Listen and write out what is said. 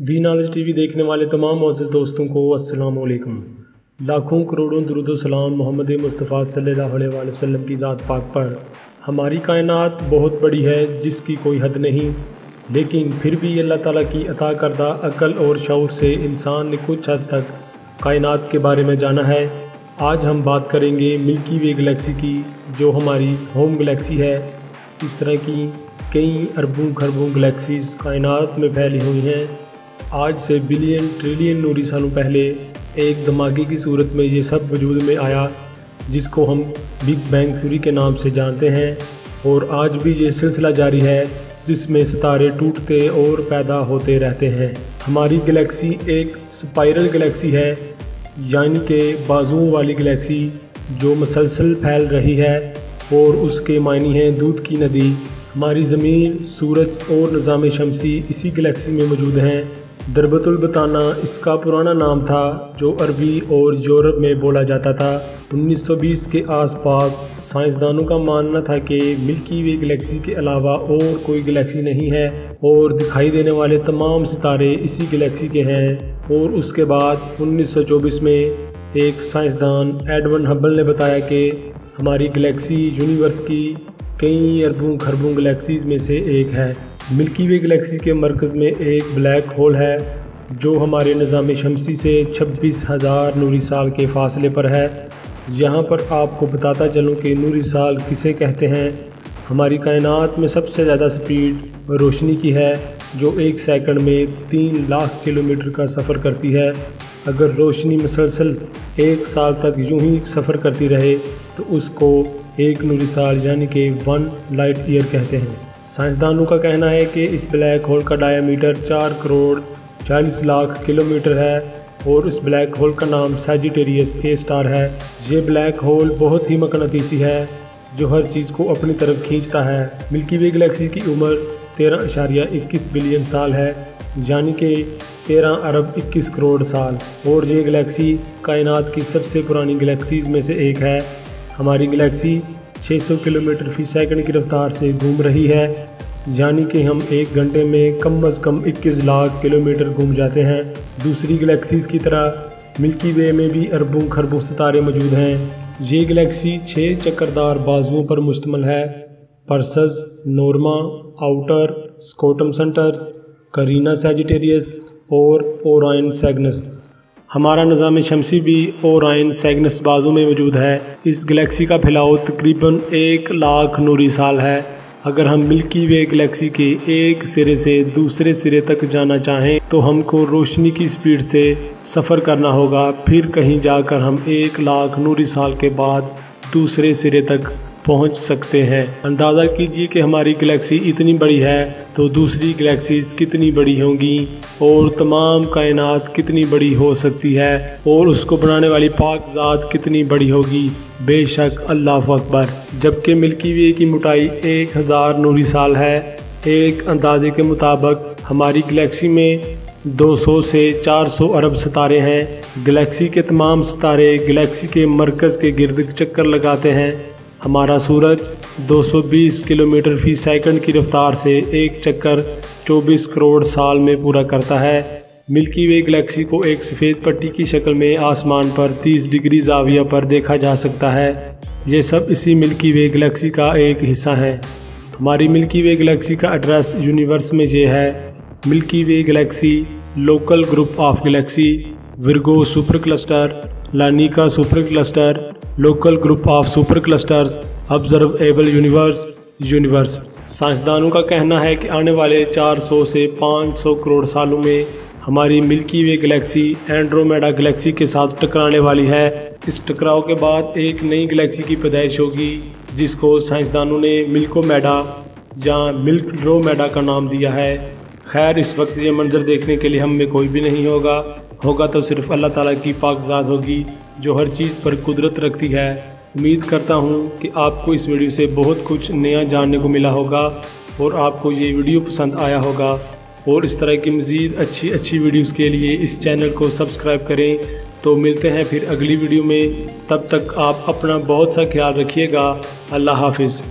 दी knowledge TV देखने वाले तमाम मोअज़्ज़िज़ दोस्तों को अस्सलाम वालेकुम। लाखों करोड़ों दुरूद व सलाम मोहम्मद मुस्तफ़ा सल्लल्लाहु अलैहि वसल्लम की ज़ात पाक पर। हमारी कायनात बहुत बड़ी है जिसकी कोई हद नहीं, लेकिन फिर भी अल्लाह ताला की अता करदा अक़ल और शऊर से इंसान ने कुछ हद तक कायनात के बारे में जाना है। आज हम बात करेंगे मिल्की वे गैलेक्सी की, जो हमारी होम गैलेक्सी है। इस तरह की कई अरबों खरबों गैलेक्सीज़ कायनात में फैली हुई हैं। आज से बिलियन ट्रिलियन नूरी सालों पहले एक धमाके की सूरत में ये सब वजूद में आया, जिसको हम बिग बैंग थ्योरी के नाम से जानते हैं। और आज भी ये सिलसिला जारी है जिसमें सितारे टूटते और पैदा होते रहते हैं। हमारी गैलेक्सी एक स्पाइरल गैलेक्सी है, यानी कि बाजुओं वाली गैलेक्सी जो मुसलसल फैल रही है, और उसके मायने हैं दूध की नदी। हमारी ज़मीन, सूरज और निज़ाम शमसी इसी गैलेक्सी में मौजूद हैं। दरबतुल बताना इसका पुराना नाम था, जो अरबी और यूरोप में बोला जाता था। 1920 के आसपास साइंसदानों का मानना था कि मिल्की वे गैलेक्सी के अलावा और कोई गैलेक्सी नहीं है, और दिखाई देने वाले तमाम सितारे इसी गैलेक्सी के हैं। और उसके बाद 1924 में एक साइंसदान एडविन हबल ने बताया कि हमारी गैलेक्सी यूनिवर्स की कई अरबों खरबों गैलेक्सीज़ में से एक है। मिल्की वे गैलेक्सी के मरकज़ में एक ब्लैक होल है, जो हमारे निज़ाम शमसी से 26,000 नूरी साल के फासले पर है। यहाँ पर आपको बताता चलूँ कि नूरी साल किसे कहते हैं। हमारी कायनात में सबसे ज़्यादा स्पीड रोशनी की है, जो 1 सेकंड में 3 लाख किलोमीटर का सफ़र करती है। अगर रोशनी मुसलसल 1 साल तक यूं ही सफ़र करती रहे तो उसको 1 नूरी साल यानी कि 1 लाइट ईयर कहते हैं। साइंसदानों का कहना है कि इस ब्लैक होल का डायमीटर 4 करोड़ 40 लाख किलोमीटर है, और इस ब्लैक होल का नाम सैजिटेरियस ए स्टार है। ये ब्लैक होल बहुत ही मकनातीसी है, जो हर चीज़ को अपनी तरफ खींचता है। मिल्की वे गैलेक्सी की उम्र 13.21 बिलियन साल है, यानी कि 13 अरब 21 करोड़ साल। और ये गैलेक्सी कायनात की सबसे पुरानी गैलेक्सीज़ में से एक है। हमारी गैलेक्सी 600 किलोमीटर फी सेकंड की रफ्तार से घूम रही है, यानी कि हम 1 घंटे में कम अज़ कम 21 लाख किलोमीटर घूम जाते हैं। दूसरी गैलेक्सीज़ की तरह मिल्की वे में भी अरबों खरबों सितारे मौजूद हैं। ये गैलेक्सी 6 चक्करदार बाजुओं पर मुश्तमिल है: Perseus, Norma, outer, Scutum Centaurus, Carina Sagittarius और ओराइन सैग्नस। हमारा निज़ाम शमसी भी ओराइन सैग्नस बाजू में मौजूद है। इस गैलेक्सी का फैलाव तकरीबन 1 लाख नूरी साल है। अगर हम मिल्की वे गैलेक्सी के एक सिरे से दूसरे सिरे तक जाना चाहें तो हमको रोशनी की स्पीड से सफ़र करना होगा। फिर कहीं जाकर हम 1 लाख नूरी साल के बाद दूसरे सिरे तक पहुंच सकते हैं। अंदाज़ा कीजिए कि हमारी गैलेक्सी इतनी बड़ी है तो दूसरी गैलेक्सीज़ कितनी बड़ी होंगी, और तमाम कायनात कितनी बड़ी हो सकती है, और उसको बनाने वाली पाक ज़ात कितनी बड़ी होगी। बेशक अल्लाहु अकबर। जबकि मिल्की वे की मोटाई 1000 नूरी साल है। एक अंदाजे के मुताबिक हमारी गैलेक्सी में 200 से 400 अरब सितारे हैं। गैलेक्सी के तमाम सितारे गैलेक्सी के मरकज़ के गिर्द चक्कर लगाते हैं। हमारा सूरज 220 किलोमीटर फी सेकंड की रफ्तार से एक चक्कर 24 करोड़ साल में पूरा करता है। मिल्की वे गैलेक्सी को एक सफ़ेद पट्टी की शक्ल में आसमान पर 30 डिग्री ज़ाविया पर देखा जा सकता है। ये सब इसी मिल्की वे गैलेक्सी का एक हिस्सा है। हमारी मिल्की वे गैलेक्सी का एड्रेस यूनिवर्स में ये है: Milky Way galaxy, local group of galaxy, Virgo supercluster, Laniakea supercluster, local group of supercluster, observable universe. साइंसदानों का कहना है कि आने वाले 400 से 500 करोड़ सालों में हमारी Milky Way Galaxy Andromeda Galaxy के साथ टकराने वाली है। इस टकराव के बाद एक नई गैलेक्सी की पैदाइश होगी, जिसको साइंसदानों ने मिल्कोमेडा या मिल्कड्रोमेडा का नाम दिया है। खैर, इस वक्त ये मंजर देखने के लिए हम में कोई भी नहीं होगा तो सिर्फ अल्लाह ताला की पाक ज़ात होगी, जो हर चीज़ पर कुदरत रखती है। उम्मीद करता हूँ कि आपको इस वीडियो से बहुत कुछ नया जानने को मिला होगा, और आपको ये वीडियो पसंद आया होगा। और इस तरह की मज़ीद अच्छी वीडियोज़ के लिए इस चैनल को सब्सक्राइब करें। तो मिलते हैं फिर अगली वीडियो में। तब तक आप अपना बहुत सा ख्याल रखिएगा। अल्लाह हाफिज़।